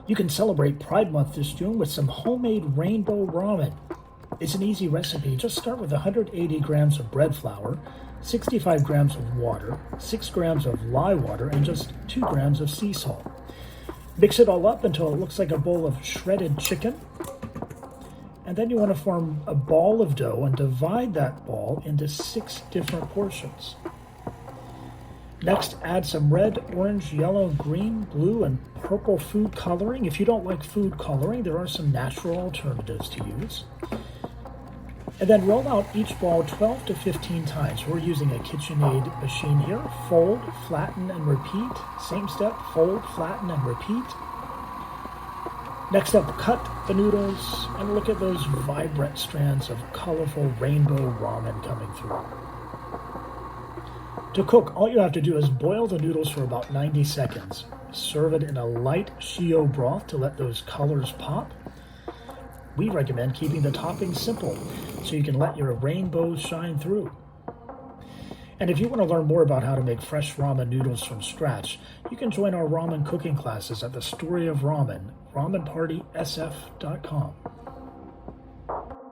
You can celebrate Pride Month this June with some homemade rainbow ramen. It's an easy recipe. Just start with 180 grams of bread flour, 65 grams of water, 6 grams of lye water, and just 2 grams of sea salt. Mix it all up until it looks like a bowl of shredded chicken. And then you want to form a ball of dough and divide that ball into 6 different portions. Next, add some red, orange, yellow, green, blue, and purple food coloring. If you don't like food coloring, there are some natural alternatives to use. And then roll out each ball 12 to 15 times. We're using a KitchenAid machine here. Fold, flatten, and repeat. Same step, fold, flatten, and repeat. Next up, cut the noodles and look at those vibrant strands of colorful rainbow ramen coming through. To cook, all you have to do is boil the noodles for about 90 seconds. Serve it in a light shio broth to let those colors pop. We recommend keeping the toppings simple so you can let your rainbows shine through. And if you want to learn more about how to make fresh ramen noodles from scratch, you can join our ramen cooking classes at the Story of Ramen, ramenpartysf.com.